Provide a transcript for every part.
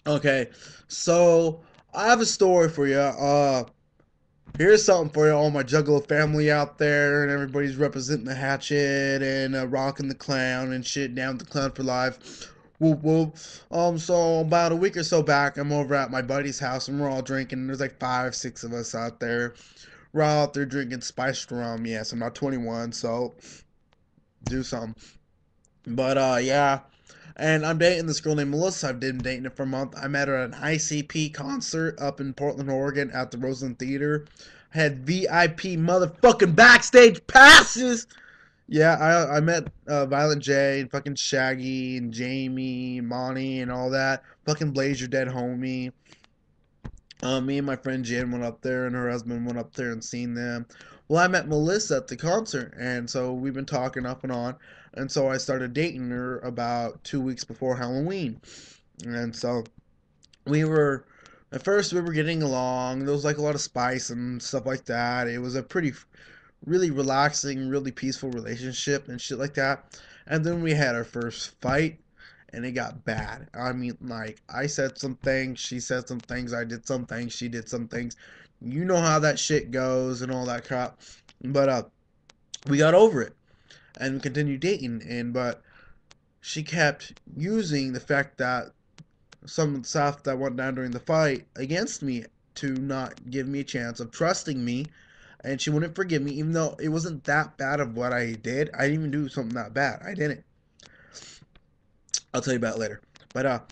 Okay, so I have a story for you. Here's something for you, all my Juggalo family out there, and everybody's representing the hatchet and rocking the clown and shit. Down with the clown for life. Whoop whoop. So about a week or so back, I'm over at my buddy's house, and we're all drinking. There's like five, six of us out there. We're all out there drinking spiced rum. Yes, I'm not 21, so do something. But yeah. And I'm dating this girl named Melissa. I've been dating her for a month. I met her at an ICP concert up in Portland, Oregon at the Roseland Theater. I had VIP motherfucking backstage passes. Yeah, I met Violent J and fucking Shaggy and Jamie and Monty and all that. Fucking Blaze, your dead homie. Me and my friend Jen went up there, and her husband went up there and seen them. Well, I met Melissa at the concert, and so we've been talking up and on. And so I started dating her about 2 weeks before Halloween. And so we were, at first, we were getting along. There was like a lot of spice and stuff like that. It was a pretty, really relaxing, really peaceful relationship and shit like that. And then we had our first fight, and it got bad. I mean, like, I said some things, she said some things, I did some things, she did some things. You know how that shit goes and all that crap. But we got over it and we continued dating. And but she kept using the fact that some stuff that went down during the fight against me to not give me a chance of trusting me, and she wouldn't forgive me even though it wasn't that bad of what I did. I didn't even do something that bad. I didn't. I'll tell you about it later. But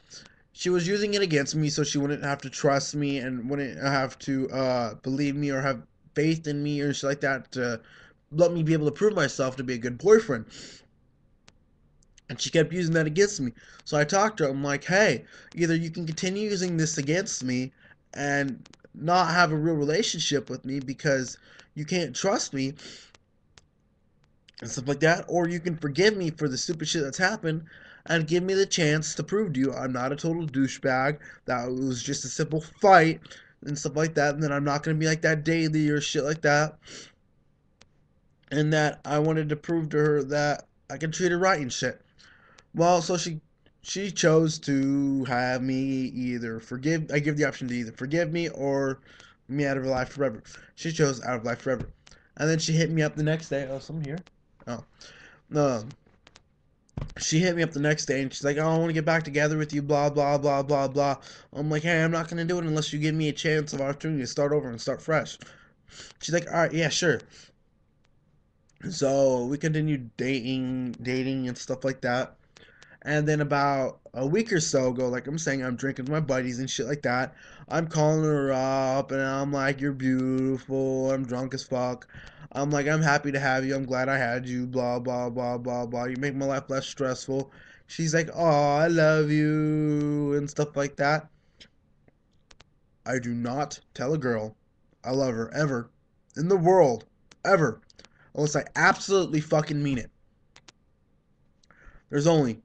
she was using it against me so she wouldn't have to trust me and wouldn't have to believe me or have faith in me or shit like that to let me be able to prove myself to be a good boyfriend. And she kept using that against me. So I talked to her. I'm like, hey, either you can continue using this against me and not have a real relationship with me because you can't trust me and stuff like that, or you can forgive me for the stupid shit that's happened and give me the chance to prove to you I'm not a total douchebag, that it was just a simple fight and stuff like that, and then I'm not going to be like that daily or shit like that, and that I wanted to prove to her that I can treat her right and shit. Well, so she chose to have me either forgive. I give the option to either forgive me or me out of her life forever. She chose out of life forever, and then she hit me up the next day. Oh, someone here. Oh, no. She hit me up the next day and she's like, "Oh, I want to get back together with you." Blah blah blah blah blah. I'm like, "Hey, I'm not gonna do it unless you give me a chance of opportunity to start over and start fresh." She's like, "All right, yeah, sure." So we continued dating and stuff like that. And then about a week or so ago, like I'm saying, I'm drinking with my buddies and shit like that. I'm calling her up and I'm like, "You're beautiful." I'm drunk as fuck. I'm like, "I'm happy to have you. I'm glad I had you." Blah, blah, blah, blah, blah. You make my life less stressful. She's like, "Oh, I love you," and stuff like that. I do not tell a girl I love her ever in the world. Ever. Unless I absolutely fucking mean it. There's only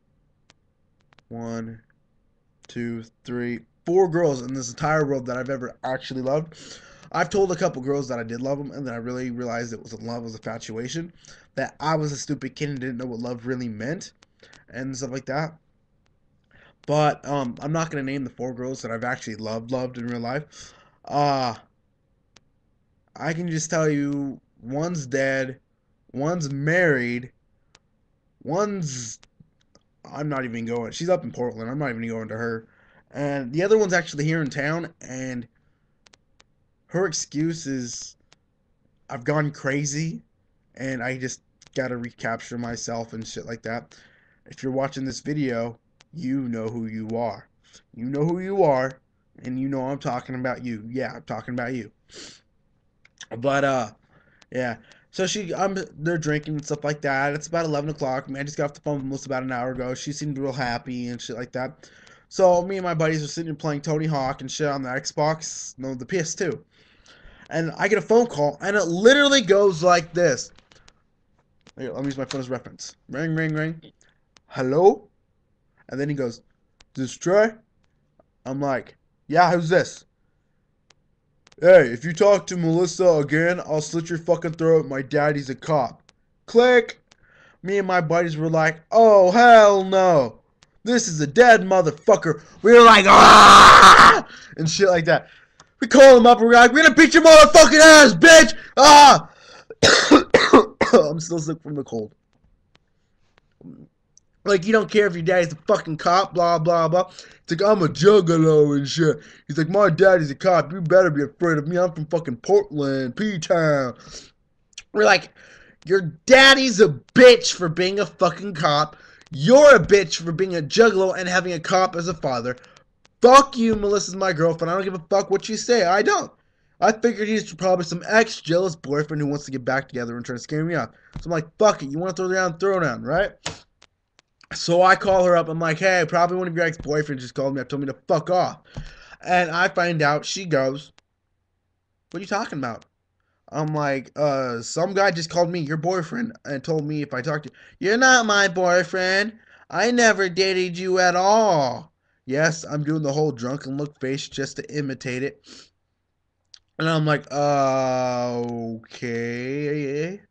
one, two, three, four girls in this entire world that I've ever actually loved. I've told a couple girls that I did love them, and then I really realized it was love was a infatuation. That I was a stupid kid and didn't know what love really meant, and stuff like that. But I'm not gonna name the four girls that I've actually loved in real life. Uh I can just tell you, one's dead, one's married, one's I'm not even going. She's up in Portland. I'm not even going to her. And the other one's actually here in town, and her excuse is I've gone crazy and I just gotta recapture myself and shit like that. If you're watching this video, you know who you are. You know who you are, and you know I'm talking about you. Yeah, I'm talking about you. But yeah. So they're drinking and stuff like that. It's about 11 o'clock. I just got off the phone with Melissa about an hour ago. She seemed real happy and shit like that. So me and my buddies are sitting playing Tony Hawk and shit on the Xbox, no, the PS2. And I get a phone call, and it literally goes like this. Here, let me use my phone as reference. Ring, ring, ring. Hello? And then he goes, "This Trey?" I'm like, "Yeah, who's this?" "Hey, if you talk to Melissa again, I'll slit your fucking throat. My daddy's a cop." Click. Me and my buddies were like, "Oh, hell no. This is a dead motherfucker. We were like, ah, and shit like that. We call him up and we're like, we're gonna beat your motherfucking ass, bitch. Ah. I'm still sick from the cold. Like, you don't care if your daddy's a fucking cop, blah, blah, blah. It's like, I'm a juggalo and shit. He's like, my daddy's a cop. You better be afraid of me. I'm from fucking Portland, P-Town. We're like, your daddy's a bitch for being a fucking cop. You're a bitch for being a juggalo and having a cop as a father. Fuck you, Melissa's my girlfriend. I don't give a fuck what you say. I don't. I figured he's probably some ex-jealous boyfriend who wants to get back together and try to scare me off. So I'm like, fuck it. You want to throw down, right? So I call her up. I'm like, hey, probably one of your ex-boyfriends just called me up, told me to fuck off. And I find out, she goes, what are you talking about? I'm like, some guy just called me your boyfriend and told me if I talk to you. You're not my boyfriend. I never dated you at all. Yes, I'm doing the whole drunken look face just to imitate it. And I'm like, okay.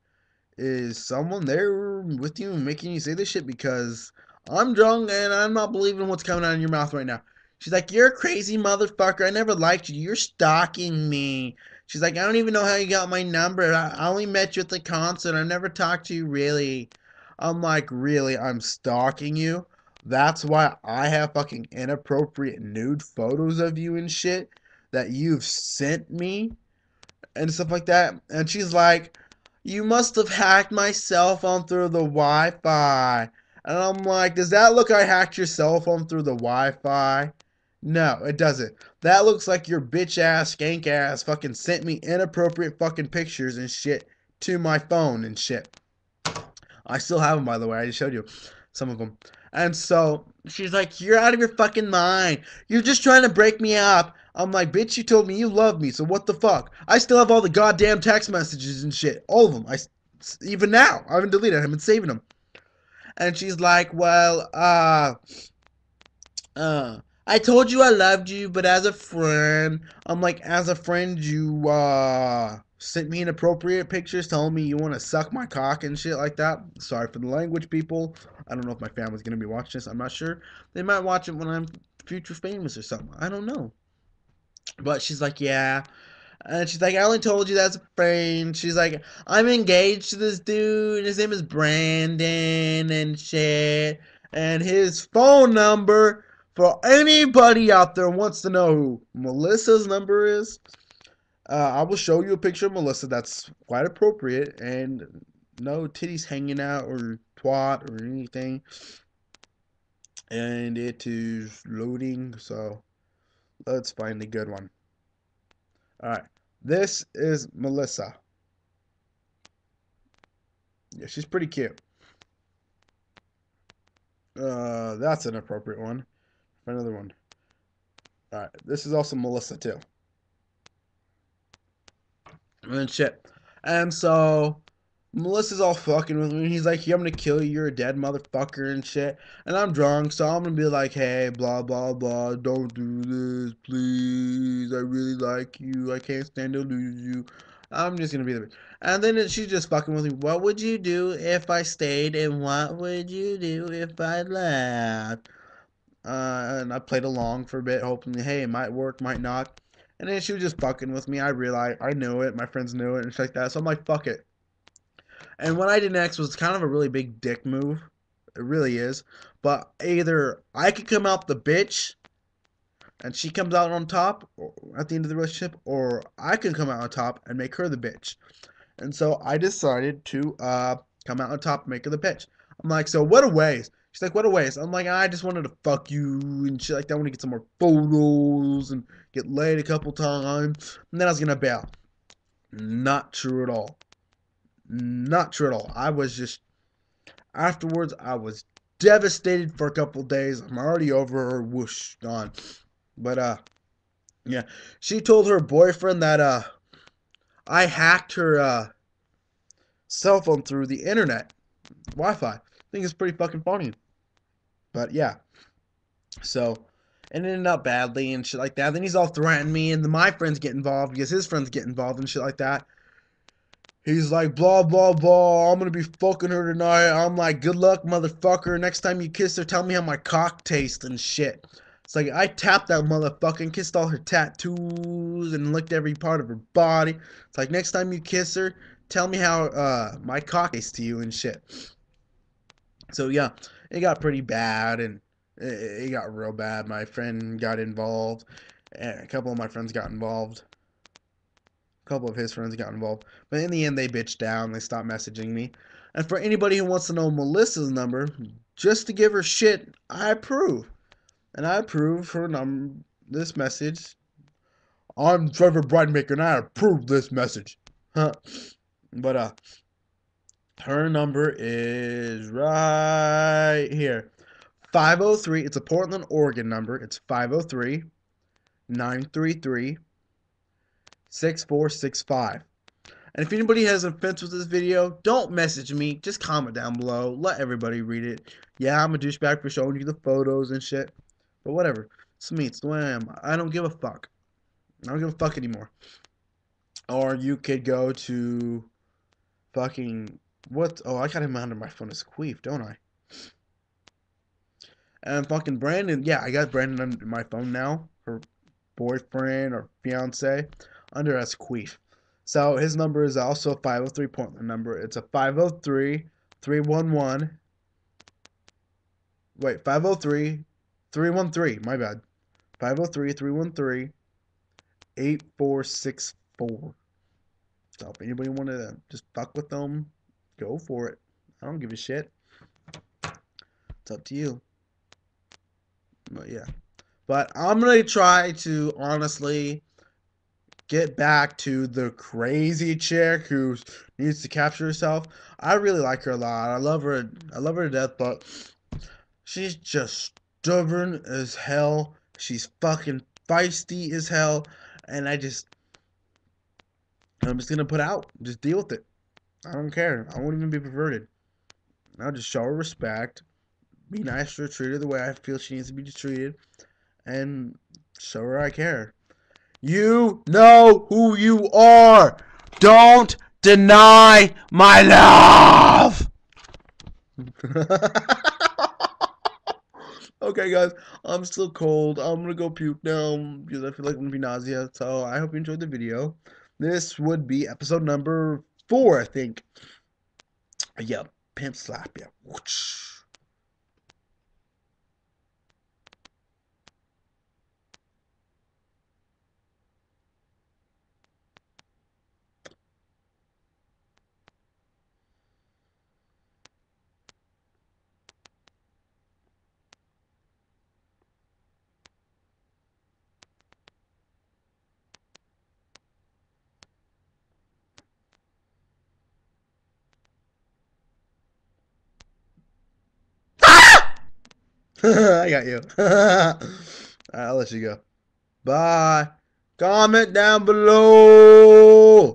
Is someone there with you and making you say this shit? Because I'm drunk and I'm not believing what's coming out of your mouth right now. She's like, you're a crazy motherfucker. I never liked you. You're stalking me. She's like, I don't even know how you got my number. I only met you at the concert. I never talked to you, really. I'm like, really? I'm stalking you? That's why I have fucking inappropriate nude photos of you and shit that you've sent me and stuff like that. And she's like, you must have hacked my cell phone through the Wi-Fi. And I'm like, does that look like I hacked your cell phone through the Wi-Fi? No, it doesn't. That looks like your bitch ass, skank ass fucking sent me inappropriate fucking pictures and shit to my phone and shit. I still have them, by the way. I just showed you some of them. And so she's like, you're out of your fucking mind. You're just trying to break me up. I'm like, bitch, you told me you love me, so what the fuck? I still have all the goddamn text messages and shit. All of them. Even now. I haven't deleted them. I've been saving them. And she's like, well, I told you I loved you, but as a friend. I'm like, as a friend, you, sent me inappropriate pictures telling me you want to suck my cock and shit like that. Sorry for the language, people. I don't know if my family's going to be watching this. I'm not sure. They might watch it when I'm future famous or something. I don't know. But she's like, yeah. And she's like, I only told you that's a friend. She's like, I'm engaged to this dude. His name is Brandon and shit. And his phone number, for anybody out there who wants to know who Melissa's number is, I will show you a picture of Melissa that's quite appropriate. And no titties hanging out or twat or anything. And it is loading, so let's find a good one. Alright, this is Melissa. Yeah, she's pretty cute. That's an appropriate one. Another one. Alright, this is also Melissa too. And shit. And so Melissa's all fucking with me. And he's like, yeah, I'm gonna kill you. You're a dead motherfucker and shit. And I'm drunk, so I'm gonna be like, hey, blah, blah, blah. Don't do this, please. I really like you. I can't stand to lose you. I'm just gonna be the bitch. And then she's just fucking with me. What would you do if I stayed? And what would you do if I left? And I played along for a bit, hoping, hey, it might work, might not. And then she was just fucking with me. I realized, I knew it. My friends knew it and shit like that. So I'm like, fuck it. And what I did next was kind of a really big dick move. It really is. But either I could come out the bitch and she comes out on top at the end of the relationship, or I can come out on top and make her the bitch. And so I decided to come out on top and make her the bitch. I'm like, so what a waste. She's like, what a waste. I'm like, I just wanted to fuck you and shit like that. I want to get some more photos and get laid a couple times. And then I was going to bail. Not true at all. Not true at all. I was just, afterwards, I was devastated for a couple days. I'm already over her. Whoosh, gone. But, yeah. She told her boyfriend that, I hacked her, cell phone through the internet. Wi-Fi. I think it's pretty fucking funny. But, yeah. So, it ended up badly and shit like that. Then he's all threatening me, and then my friends get involved because his friends get involved and shit like that. He's like, blah, blah, blah. I'm going to be fucking her tonight. I'm like, good luck, motherfucker. Next time you kiss her, tell me how my cock tastes and shit. It's like, I tapped that motherfucker and kissed all her tattoos and licked every part of her body. It's like, next time you kiss her, tell me how my cock tastes to you and shit. So, yeah, it got pretty bad, and it got real bad. My friend got involved. And a couple of my friends got involved. A couple of his friends got involved. But in the end, they bitched down. They stopped messaging me. And for anybody who wants to know Melissa's number, just to give her shit, I approve. And I approve her this message. I'm Trevor Brightmaker, and I approve this message. Huh. But, her number is right here. 503. It's a Portland, Oregon number. It's 503 933 6465. And if anybody has an offense with this video, don't message me. Just comment down below. Let everybody read it. Yeah, I'm a douchebag for showing you the photos and shit. But whatever. It's me. It's the way I am. I don't give a fuck. I don't give a fuck anymore. Or you could go to fucking... What? Oh, I got him under my phone as Queef, don't I? And fucking Brandon. Yeah, I got Brandon under my phone now. Her boyfriend or fiance. Under as Queef. So his number is also a 503 Portland number. It's a 503-311. Wait, 503-313. My bad. 503-313-8464. So if anybody want to just fuck with them, go for it. I don't give a shit. It's up to you. But yeah. But I'm going to try to honestly get back to the crazy chick who needs to capture herself. I really like her a lot. I love her to death, but she's just stubborn as hell. She's fucking feisty as hell, and I'm just gonna put out. Just deal with it. I don't care. I won't even be perverted. I'll just show her respect, be nice to her, treat her the way I feel she needs to be treated, and show her I care. You know who you are. Don't deny my love. Okay, guys, I'm still cold. I'm gonna go puke now because I feel like I'm gonna be nausea. So I hope you enjoyed the video. This would be episode number 4, I think. Yeah, pimp slap. Yeah. Whoosh. I got you. I'll let you go. Bye. Comment down below.